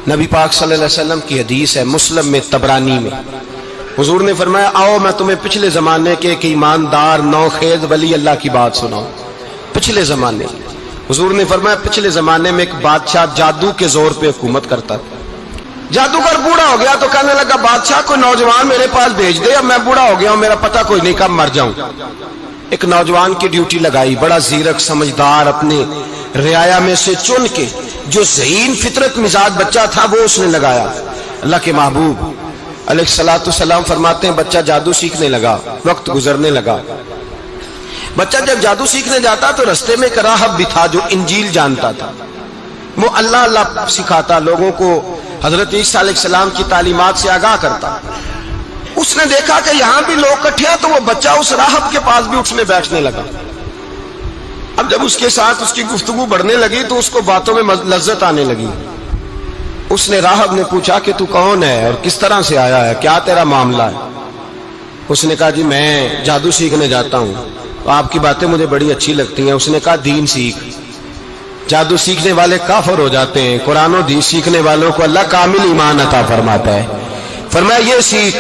نبی پاک صلی اللہ علیہ وسلم کی حدیث ہے مسلم میں طبرانی میں، حضور نے فرمایا آؤ میں تمہیں پچھلے زمانے کے ایک ایماندار نوخیز ولی اللہ کی بات سناؤں۔ پچھلے زمانے حضور نے فرمایا پچھلے زمانے میں ایک بادشاہ جادو کے زور پہ حکومت کرتا تھا۔ جادوگر بوڑھا ہو گیا تو کہنے لگا بادشاہ کوئی نوجوان میرے پاس بھیج دے، اب میں بوڑھا ہو گیا ہوں، میرا پتہ کوئی نہیں کب مر جاؤں۔ ایک نوجوان کی ڈیوٹی لگائی، بڑا زیرک سمجھدار، اپنے رعایا میں سے چن کے جو ذہین فطرت مزاج بچہ تھا وہ اس نے لگایا۔ اللہ کے محبوب علیہ الصلوۃ والسلام فرماتے ہیں بچہ جادو سیکھنے لگا، وقت گزرنے لگا۔ بچہ جب جادو سیکھنے جاتا تو رستے میں ایک راہب بھی تھا جو انجیل جانتا تھا، وہ اللہ اللہ سکھاتا، لوگوں کو حضرت عیسیٰ علیہ السلام کی تعلیمات سے آگاہ کرتا۔ اس نے دیکھا کہ یہاں بھی لوگ اکٹھے ہیں تو وہ بچہ اس راہب کے پاس بھی اٹھنے بیٹھنے لگا۔ اب جب اس کے ساتھ اس کی گفتگو بڑھنے لگی تو اس کو باتوں میں لذت آنے لگی۔ اس نے راہب نے پوچھا کہ تو کون ہے اور کس طرح سے آیا ہے، کیا تیرا معاملہ ہے؟ اس نے کہا جی میں جادو سیکھنے جاتا ہوں، آپ کی باتیں مجھے بڑی اچھی لگتی ہیں۔ اس نے کہا دین سیکھ، جادو سیکھنے والے کافر ہو جاتے ہیں، قرآن و حدیث سیکھنے والوں کو اللہ کامل ایمان عطا فرماتا ہے۔ فرمایا یہ سیکھ۔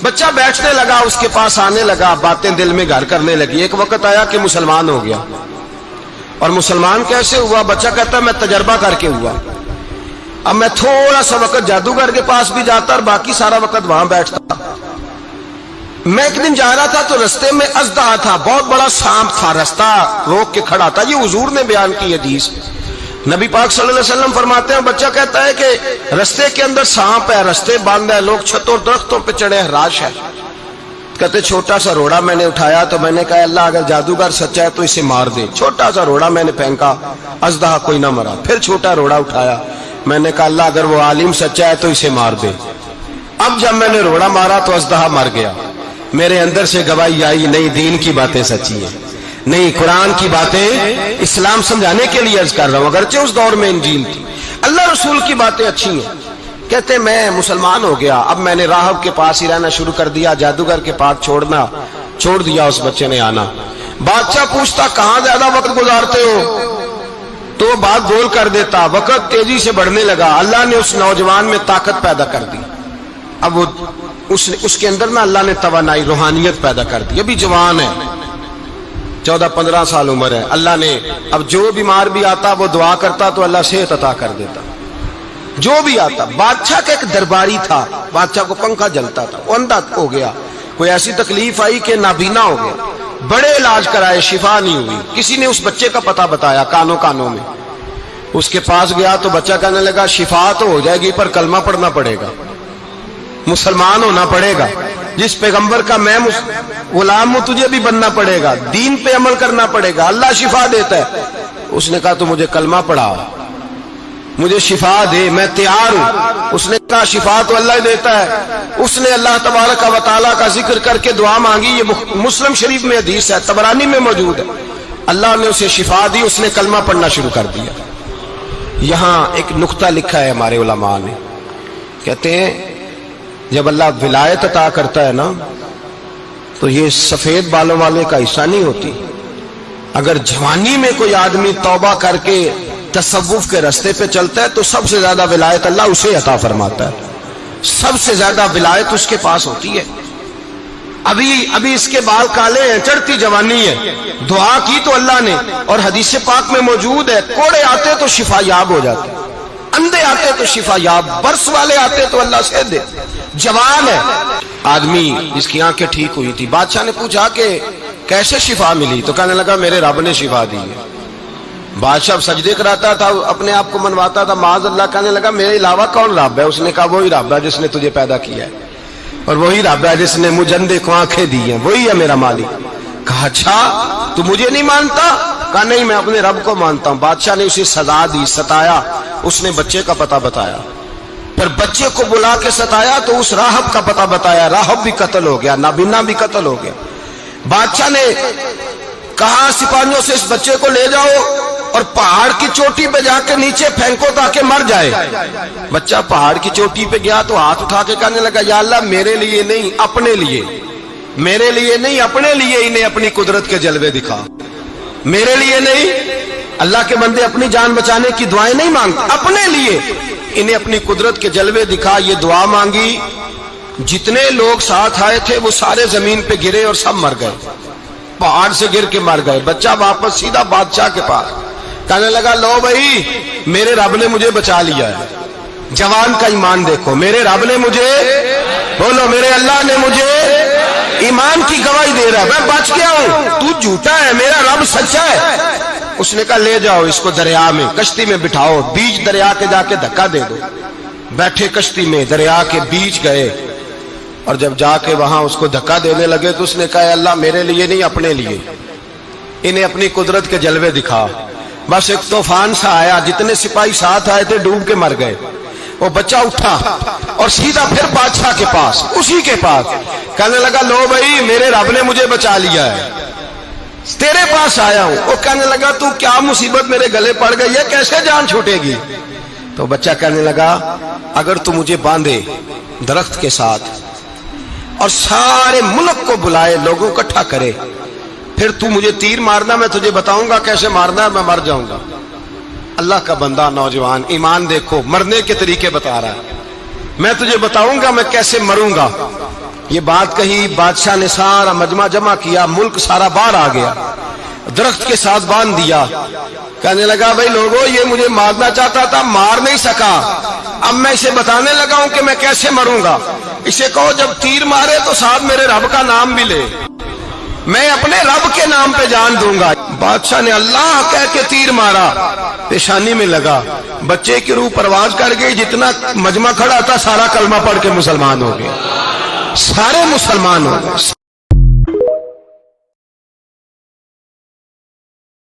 بچہ بیٹھنے لگا، اس کے پاس آنے لگا، باتیں دل میں گھر کرنے لگی۔ ایک وقت آیا کہ مسلمان ہو گیا، اور مسلمان کیسے ہوا؟ بچہ کہتا ہے میں تجربہ کر کے ہوا، اب میں تھوڑا سا وقت جادوگر کے پاس بھی جاتا اور باقی سارا وقت وہاں بیٹھتا۔ میں ایک دن جا رہا تھا تو رستے میں اژدہا تھا، بہت بڑا سانپ تھا، رستہ روک کے کھڑا تھا۔ یہ حضور نے بیان کی حدیث، نبی پاک صلی اللہ علیہ وسلم فرماتے ہیں بچہ کہتا ہے کہ رستے کے اندر سانپ ہے، رستے بند ہے، لوگ چھتوں درختوں پہ چڑھے ہیں، راش ہے۔ کہتے چھوٹا سا روڑا میں نے اٹھایا تو میں نے کہا اللہ اگر جادوگر سچا ہے تو اسے مار دے۔ چھوٹا سا روڑا میں نے پھینکا، اژدہا کوئی نہ مرا۔ پھر چھوٹا روڑا اٹھایا، میں نے کہا اللہ اگر وہ عالم سچا ہے تو اسے مار دے۔ اب جب میں نے روڑا مارا تو اژدہا مر گیا۔ میرے اندر سے گواہی آئی نہیں دین کی باتیں سچی ہیں، نہیں قرآن کی باتیں اسلام سمجھانے کے لیے عرض کر رہا ہوں، اگرچہ اس دور میں انجیل تھی، اللہ رسول کی باتیں اچھی ہیں۔ کہتے میں مسلمان ہو گیا، اب میں نے راہب کے پاس ہی رہنا شروع کر دیا، جادوگر کے پاس چھوڑ دیا اس بچے نے آنا۔ بادشاہ پوچھتا کہاں زیادہ وقت گزارتے ہو تو وہ بات گول کر دیتا، وقت تیزی سے بڑھنے لگا۔ اللہ نے اس نوجوان میں طاقت پیدا کر دی، اب وہ اس کے اندر نا اللہ نے توانائی روحانیت پیدا کر دی، ابھی جوان ہے، 14-15 سال عمر ہے۔ اللہ نے اب جو بیمار بھی آتا وہ دعا کرتا تو اللہ صحت عطا کر دیتا، جو بھی آتا۔ بادشاہ کا ایک درباری تھا، بادشاہ کو پنکھا جلتا تھا، وہ اندھا ہو گیا، کوئی ایسی تکلیف آئی کہ نابینا ہو گیا، بڑے علاج کرائے شفا نہیں ہوئی۔ کسی نے اس بچے کا پتہ بتایا کانوں میں، اس کے پاس گیا تو بچہ کہنے لگا شفا تو ہو جائے گی پر کلمہ پڑھنا پڑے گا، مسلمان ہونا پڑے گا، جس پیغمبر کا میں غلام ہوں تجھے بھی بننا پڑے گا، دین پہ عمل کرنا پڑے گا، اللہ شفا دیتا ہے۔ اس نے کہا تو مجھے کلمہ پڑھا، مجھے شفا دے، میں تیار ہوں۔ اس نے کہا شفا تو اللہ دیتا ہے۔ اس نے اللہ تبارک و تعالیٰ کا ذکر کر کے دعا مانگی، یہ مسلم شریف میں حدیث ہے، طبرانی میں موجود ہے۔ اللہ نے اسے شفا دی، اس نے کلمہ پڑھنا شروع کر دیا۔ یہاں ایک نقطہ لکھا ہے ہمارے علماء نے، کہتے ہیں جب اللہ ولایت عطا کرتا ہے نا تو یہ سفید بالوں والے کا حصہ نہیں ہوتی۔ اگر جوانی میں کوئی آدمی توبہ کر کے تصوف کے راستے پہ چلتا ہے تو سب سے زیادہ ولایت اللہ اسے عطا فرماتا ہے، سب سے زیادہ ولایت اس کے پاس ہوتی ہے۔ ابھی اس کے بال کالے ہیں، چڑھتی جوانی ہے، دعا کی تو اللہ نے، اور حدیث پاک میں موجود ہے کوڑے آتے تو شفا یاب ہو جاتے، اندھے آتے تو شفا یاب، برس والے آتے تو اللہ سے دے۔ جوان ہے آدمی جس کی آنکھیں ٹھیک ہوئی تھی، بادشاہ نے پوچھا کہ کیسے شفا ملی تو کہنے لگا میرے رب نے شفا دی ہے۔ بادشاہ سجدے کراتا تھا، اپنے آپ کو منواتا تھا، معاذ اللہ، کہنے لگا میرے علاوہ کون رب ہے؟ اس نے کہا وہی رب ہے جس نے تجھے پیدا کیا ہے، اور وہی رب ہے جس نے مجھے اندھے کو آنکھیں دی ہیں، وہی ہے میرا مالک۔ کہا اچھا تو مجھے نہیں مانتا؟ کہا نہیں میں اپنے رب کو مانتا ہوں۔ بادشاہ نے اسے سزا دی، ستایا، اس نے بچے کا پتہ بتایا، پھر بچے کو بلا کے ستایا تو اس راہب کا پتہ بتایا، راہب بھی قتل ہو گیا، نابینا بھی قتل ہو گیا۔ بادشاہ نے کہا سپاہیوں سے اس بچے کو لے جاؤ اور پہاڑ کی چوٹی پہ جا کے نیچے پھینکو تاکہ مر جائے۔ بچہ پہاڑ کی چوٹی پہ گیا تو ہاتھ اٹھا کے کہنے لگا یا اللہ میرے لیے نہیں اپنے لیے، میرے لیے نہیں اپنے لیے انہیں اپنی قدرت کے جلوے دکھا، میرے لیے نہیں اللہ کے بندے اپنی جان بچانے کی دعائیں نہیں مانگتے اپنے لیے، انہیں اپنی قدرت کے جلوے دکھا یہ دعا مانگی، جتنے لوگ ساتھ آئے تھے وہ سارے زمین پہ گرے اور سب مر گئے، پہاڑ سے گر کے مر گئے۔ بچہ واپس سیدھا بادشاہ کے پاس کہنے لگا لو بھائی میرے رب نے مجھے بچا لیا ہے۔ جوان کا ایمان دیکھو، میرے رب نے مجھے، بولو میرے اللہ نے مجھے ایمان کی گواہی دے رہا ہے، میں بچ گیا ہوں، تو جھوٹا ہے میرا رب سچا ہے۔ اس نے کہا لے جاؤ اس کو دریا میں، کشتی میں بٹھاؤ، بیچ دریا کے جا کے دھکا دے دو۔ بیٹھے کشتی میں، دریا کے بیچ گئے، اور جب جا کے وہاں اس کو دھکا دینے لگے تو اس نے کہا اللہ میرے لیے نہیں اپنے لیے، انہیں اپنی قدرت کے جلوے دکھا۔ بس ایک طوفان سا آیا، جتنے سپاہی ساتھ آئے تھے ڈوب کے مر گئے۔ وہ بچہ اٹھا اور سیدھا پھر بادشاہ کے پاس، اسی کے پاس کہنے لگا لو بھائی میرے رب نے مجھے بچا لیا ہے، تیرے پاس آیا ہوں۔ وہ کہنے لگا تو کیا مصیبت میرے گلے پڑ گئی ہے، کیسے جان چھوٹے گی؟ تو بچہ کہنے لگا اگر تو مجھے باندھے درخت کے ساتھ اور سارے ملک کو بلائے، لوگوں کو اکٹھا کرے، پھر تو مجھے تیر مارنا، میں تجھے بتاؤں گا کیسے مارنا ہے، میں مر جاؤں گا۔ اللہ کا بندہ نوجوان ایمان دیکھو، مرنے کے طریقے بتا رہا ہے، میں تجھے بتاؤں گا میں کیسے مروں گا۔ یہ بات کہی، بادشاہ نے سارا مجمع جمع کیا، ملک سارا باہر آ گیا، درخت کے ساتھ باندھ دیا۔ کہنے لگا بھائی لوگوں یہ مجھے مارنا چاہتا تھا، مار نہیں سکا، اب میں اسے بتانے لگا ہوں کہ میں کیسے مروں گا۔ اسے کہو جب تیر مارے تو ساتھ میرے رب کا نام بھی لے، میں اپنے رب کے نام پہ جان دوں گا۔ بادشاہ نے اللہ کہہ کے تیر مارا، پیشانی میں لگا، بچے کی روح پرواز کر گئی، جتنا مجمع کھڑا تھا سارا کلمہ پڑھ کے مسلمان ہو گیا، سارے مسلمان ہو گئے۔